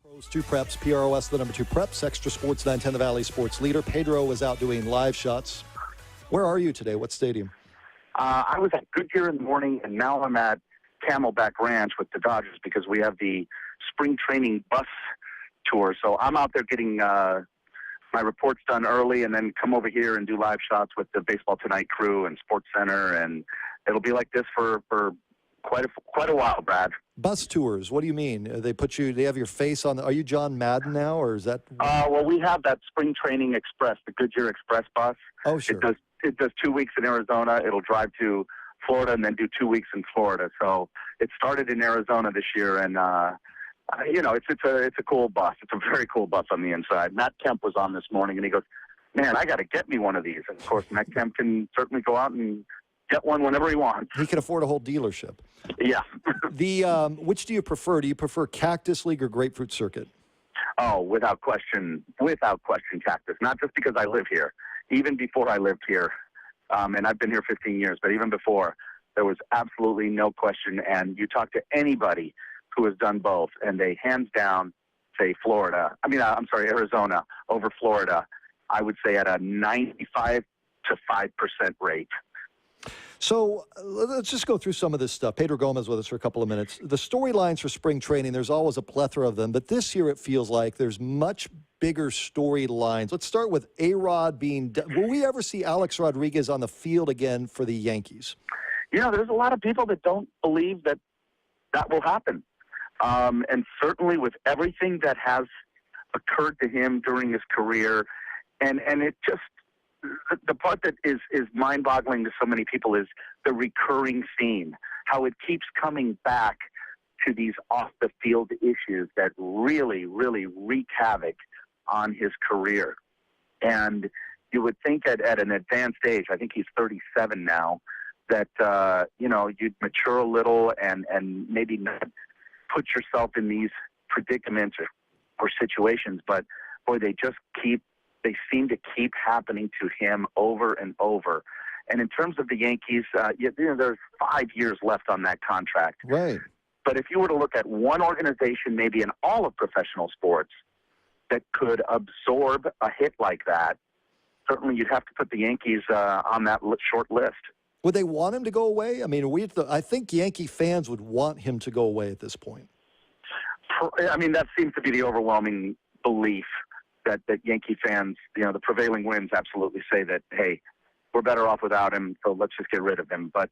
Pros 2 Preps, PROS, the number 2 Preps, Extra Sports 910, the Valley Sports Leader. Pedro was out doing live shots. Where are you today? What stadium? I was at Goodyear in the morning, and now I'm at Camelback Ranch with the Dodgers because we have the spring training bus tour. So I'm out there getting my reports done early and then come over here and do live shots with the Baseball Tonight crew and Sports Center, and it'll be like this for quite a while, Brad. Bus tours, what do you mean? They have your face on are you John Madden now, or is that? Well, we have that spring training express, the Goodyear Express bus. Oh, sure. It does 2 weeks in Arizona. It'll drive to Florida and then do 2 weeks in Florida. So it started in Arizona this year, and it's a cool bus. It's a very cool bus on the inside. Matt Kemp was on this morning, and he goes, "Man, I got to get me one of these." And of course, Matt Kemp can certainly go out and get one whenever he wants. He can afford a whole dealership. Yeah. Which do you prefer? Do you prefer Cactus League or Grapefruit Circuit? Oh, without question, Cactus. Not just because I live here. Even before I lived here, and I've been here 15 years, but even before, there was absolutely no question. And you talk to anybody who has done both, and they hands down say Arizona over Florida, I would say at a 95 to 5% rate. So let's just go through some of this stuff. Pedro Gomez with us for a couple of minutes. The storylines for spring training, there's always a plethora of them, but this year it feels like there's much bigger storylines. Let's start with A-Rod being – will we ever see Alex Rodriguez on the field again for the Yankees? There's a lot of people that don't believe that will happen. And certainly with everything that has occurred to him during his career, and it just – the part that is mind-boggling to so many people is the recurring theme, how it keeps coming back to these off-the-field issues that really, really wreak havoc on his career. And you would think at an advanced age, I think he's 37 now, that, you'd mature a little and maybe not put yourself in these predicaments or situations. But, boy, they seem to keep happening to him over and over. And in terms of the Yankees, there's 5 years left on that contract. Right. But if you were to look at one organization, maybe in all of professional sports, that could absorb a hit like that, certainly you'd have to put the Yankees on that short list. Would they want him to go away? I mean, I think Yankee fans would want him to go away at this point. That seems to be the overwhelming belief. That Yankee fans, the prevailing winds absolutely say that, hey, we're better off without him, so let's just get rid of him. But,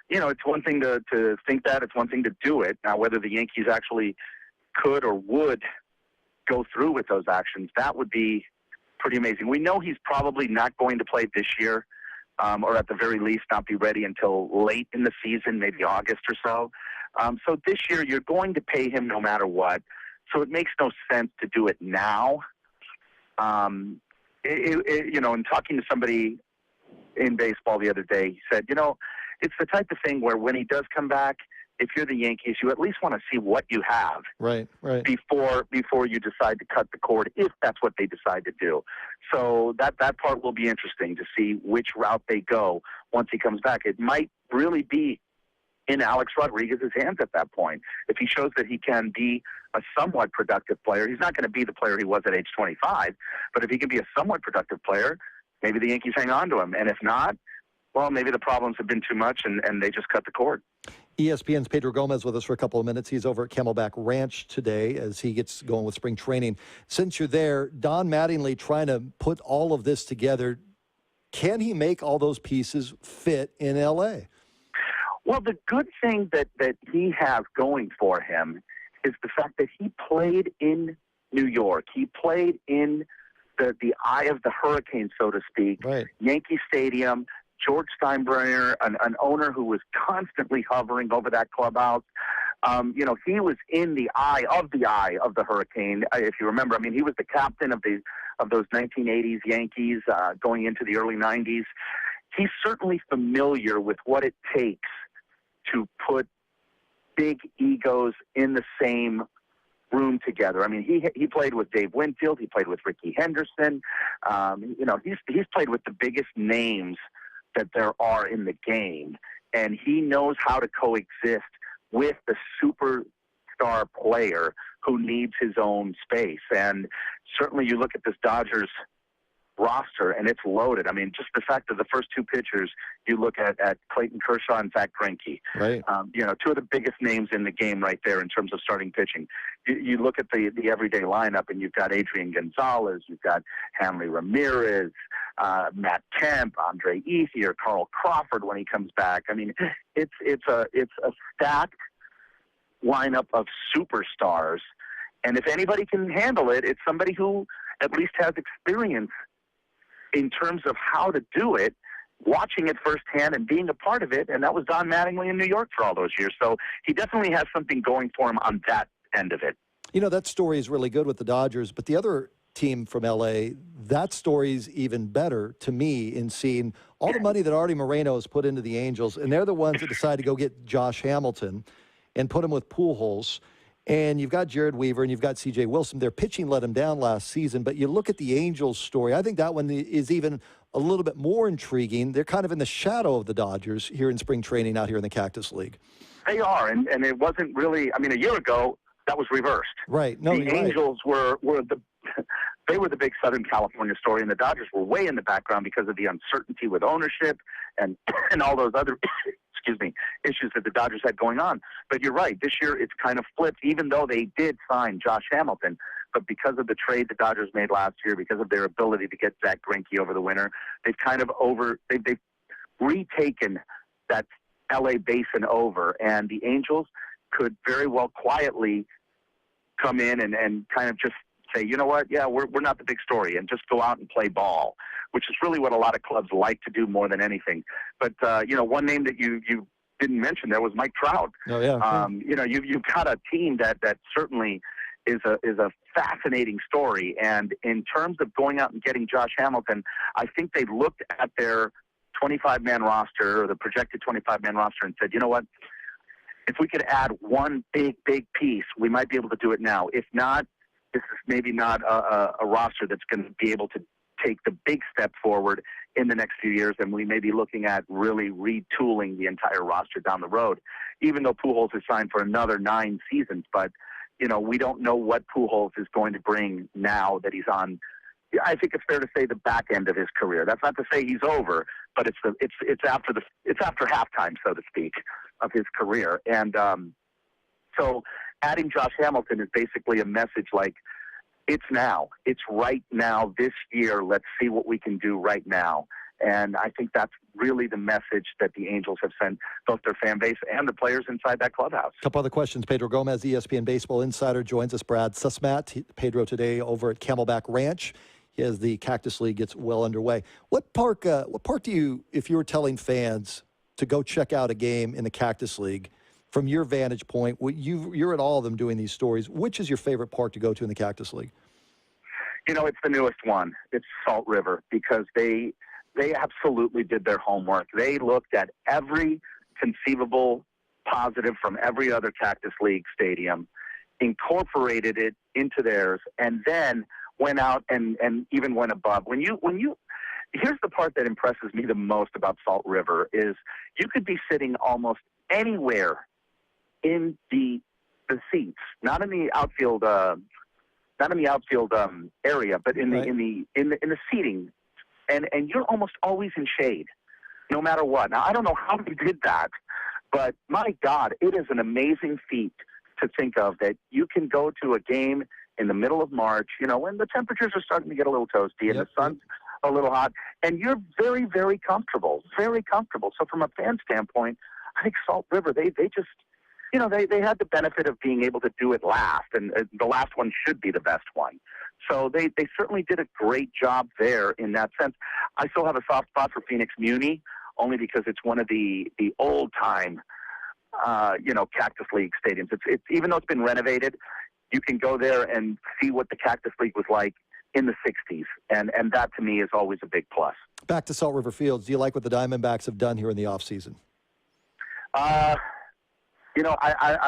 it's one thing to think that. It's one thing to do it. Now, whether the Yankees actually could or would go through with those actions, that would be pretty amazing. We know he's probably not going to play this year, or at the very least not be ready until late in the season, maybe August or so. So this year you're going to pay him no matter what. So it makes no sense to do it now. In talking to somebody in baseball the other day, he said, it's the type of thing where when he does come back, if you're the Yankees, you at least want to see what you have right. before you decide to cut the cord, if that's what they decide to do. So that part will be interesting to see which route they go once he comes back. It might really be in Alex Rodriguez's hands at that point. If he shows that he can be a somewhat productive player, he's not going to be the player he was at age 25, but if he can be a somewhat productive player, maybe the Yankees hang on to him. And if not, well, maybe the problems have been too much and they just cut the cord. ESPN's Pedro Gomez with us for a couple of minutes. He's over at Camelback Ranch today as he gets going with spring training. Since you're there, Don Mattingly trying to put all of this together, can he make all those pieces fit in L.A.? Well, the good thing that he has going for him is the fact that he played in New York. He played in the eye of the hurricane, so to speak. Right. Yankee Stadium, George Steinbrenner, an owner who was constantly hovering over that clubhouse. He was in the eye of the hurricane. If you remember, he was the captain of those 1980s Yankees going into the early 90s. He's certainly familiar with what it takes to put big egos in the same room together. He played with Dave Winfield. He played with Rickey Henderson. He's played with the biggest names that there are in the game, and he knows how to coexist with the super star player who needs his own space. And certainly you look at this Dodgers roster, and it's loaded. I mean, just the fact that the first two pitchers, you look at Clayton Kershaw and Zach Greinke, Right. Two of the biggest names in the game right there in terms of starting pitching. You look at the everyday lineup, and you've got Adrian Gonzalez, you've got Hanley Ramirez, Matt Kemp, Andre Ethier, Carl Crawford when he comes back. I mean, it's a stacked lineup of superstars, and if anybody can handle it, it's somebody who at least has experience in terms of how to do it, watching it firsthand and being a part of it, and that was Don Mattingly in New York for all those years. So he definitely has something going for him on that end of it. You know, that story is really good with the Dodgers, but the other team from L.A., that story's even better to me in seeing all the money that Artie Moreno has put into the Angels, and they're the ones that decided to go get Josh Hamilton and put him with Pujols. And you've got Jared Weaver and you've got C.J. Wilson. Their pitching let them down last season, but you look at the Angels' story, I think that one is even a little bit more intriguing. They're kind of in the shadow of the Dodgers here in spring training out here in the Cactus League. They are, and it wasn't really, I mean, a year ago, that was reversed. Right. No, the Angels were they were the big Southern California story, and the Dodgers were way in the background because of the uncertainty with ownership and all those other issues that the Dodgers had going on. But you're right, this year it's kind of flipped, even though they did sign Josh Hamilton. But because of the trade the Dodgers made last year, because of their ability to get Zach Greinke over the winter, they've kind of they've retaken that LA basin over, and the Angels could very well quietly come in and kind of just say, you know what, yeah, we're not the big story, and just go out and play ball, which is really what a lot of clubs like to do more than anything. But, one name that you didn't mention there was Mike Trout. Oh, yeah. You've got a team that certainly is a fascinating story. And in terms of going out and getting Josh Hamilton, I think they looked at their 25-man roster, or the projected 25-man roster, and said, you know what, if we could add one big piece, we might be able to do it now. If not, this is maybe not a roster that's going to be able to take the big step forward in the next few years, and we may be looking at really retooling the entire roster down the road, even though Pujols is signed for another 9 seasons. But, we don't know what Pujols is going to bring now that he's on, I think it's fair to say, the back end of his career. That's not to say he's over, but it's after halftime, so to speak, of his career. And so adding Josh Hamilton is basically a message like, it's now. It's right now, this year. Let's see what we can do right now. And I think that's really the message that the Angels have sent both their fan base and the players inside that clubhouse. A couple other questions. Pedro Gomez, ESPN Baseball Insider, joins us. Brad Susmat, Pedro today over at Camelback Ranch as the Cactus League gets well underway. What park do you, if you were telling fans to go check out a game in the Cactus League, from your vantage point, you're at all of them doing these stories, which is your favorite park to go to in the Cactus League? It's the newest one. It's Salt River, because they absolutely did their homework. They looked at every conceivable positive from every other Cactus League stadium, incorporated it into theirs, and then went out and even went above. Here's the part that impresses me the most about Salt River is you could be sitting almost anywhere in the seats, not in the outfield area, but in the seating, and you're almost always in shade, no matter what. Now, I don't know how they did that, but my God, it is an amazing feat to think of that you can go to a game in the middle of March, when the temperatures are starting to get a little toasty and the sun's a little hot, and you're very, very comfortable, very comfortable. So from a fan standpoint, I think Salt River, they just, they had the benefit of being able to do it last, and the last one should be the best one. So they certainly did a great job there in that sense. I still have a soft spot for Phoenix Muni, only because it's one of the old-time, Cactus League stadiums. It's even though it's been renovated, you can go there and see what the Cactus League was like in the 60s, and that to me is always a big plus. Back to Salt River Fields, do you like what the Diamondbacks have done here in the offseason? I'm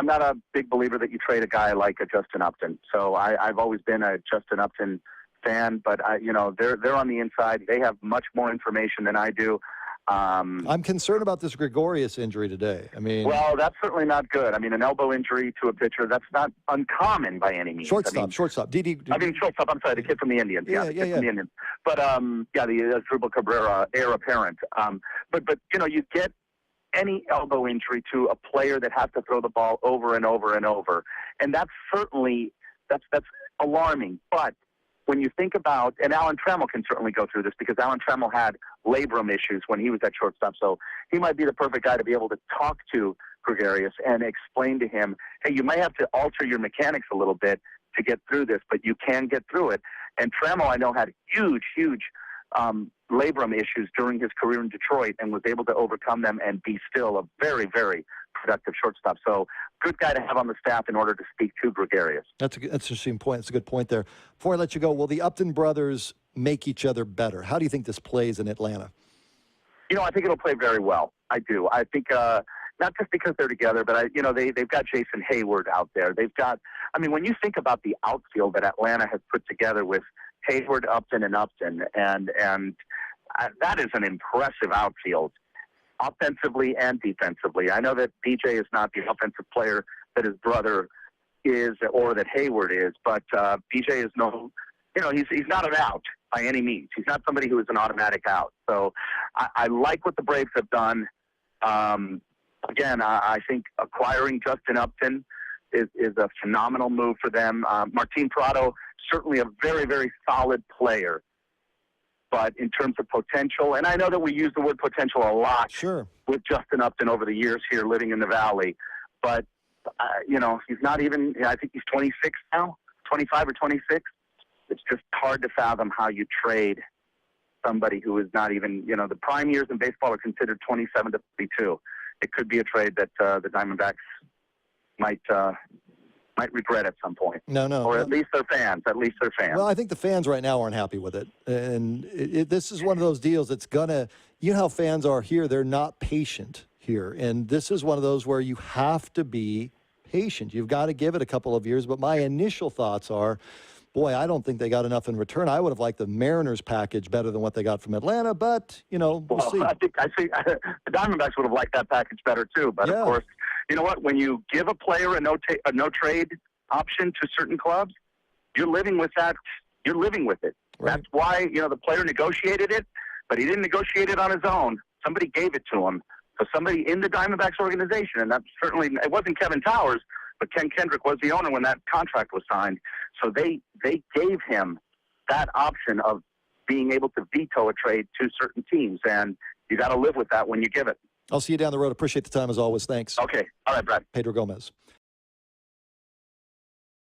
not a big believer that you trade a guy like a Justin Upton. So I've always been a Justin Upton fan, but they're on the inside. They have much more information than I do. I'm concerned about this Gregorius injury today. I mean, Well, that's certainly not good. I mean, an elbow injury to a pitcher, that's not uncommon by any means. shortstop. Shortstop, I'm sorry, the kid from the Indians. Yeah, the yeah, kid yeah. from the Indians. But, the Drupal Cabrera heir apparent. But, you get any elbow injury to a player that has to throw the ball over and over and over. And that's certainly, that's alarming. But when you think about, and Alan Trammell can certainly go through this because Alan Trammell had labrum issues when he was at shortstop, so he might be the perfect guy to be able to talk to Gregorius and explain to him, hey, you might have to alter your mechanics a little bit to get through this, but you can get through it. And Trammell, I know, had huge labrum issues during his career in Detroit and was able to overcome them and be still a very, very productive shortstop. So good guy to have on the staff in order to speak to Gregorius. That's an interesting point. That's a good point there. Before I let you go, will the Upton brothers make each other better? How do you think this plays in Atlanta? I think it'll play very well. I do. I think not just because they're together, but they've got Jason Hayward out there. They've got. I mean, when you think about the outfield that Atlanta has put together with Hayward, Upton, and that is an impressive outfield, offensively and defensively. I know that BJ is not the offensive player that his brother is or that Hayward is, but BJ is no, he's not an out by any means. He's not somebody who is an automatic out. So I like what the Braves have done. Again, I think acquiring Justin Upton is a phenomenal move for them. Martin Prado, certainly a very, very solid player. But in terms of potential, and I know that we use the word potential a lot with Justin Upton over the years here living in the Valley, but, he's not even, I think he's 26 now, 25 or 26. It's just hard to fathom how you trade somebody who is not even, the prime years in baseball are considered 27 to 32. It could be a trade that the Diamondbacks might regret at some point. Or at least their fans. Well, I think the fans right now aren't happy with it. And this is one of those deals that's going to, how fans are here. They're not patient here. And this is one of those where you have to be patient. You've got to give it a couple of years. But my initial thoughts are, boy, I don't think they got enough in return. I would have liked the Mariners package better than what they got from Atlanta, but, we'll see. I think the Diamondbacks would have liked that package better, too. But, of course, you know what? When you give a player a no-trade option to certain clubs, you're living with that. You're living with it. Right. That's why, the player negotiated it, but he didn't negotiate it on his own. Somebody gave it to him. So somebody in the Diamondbacks organization, and that's certainly, it wasn't Kevin Towers, but Ken Kendrick was the owner when that contract was signed. So they gave him that option of being able to veto a trade to certain teams, and you got to live with that when you give it. I'll see you down the road. Appreciate the time as always. Thanks. Okay. All right, Brad. Pedro Gomez.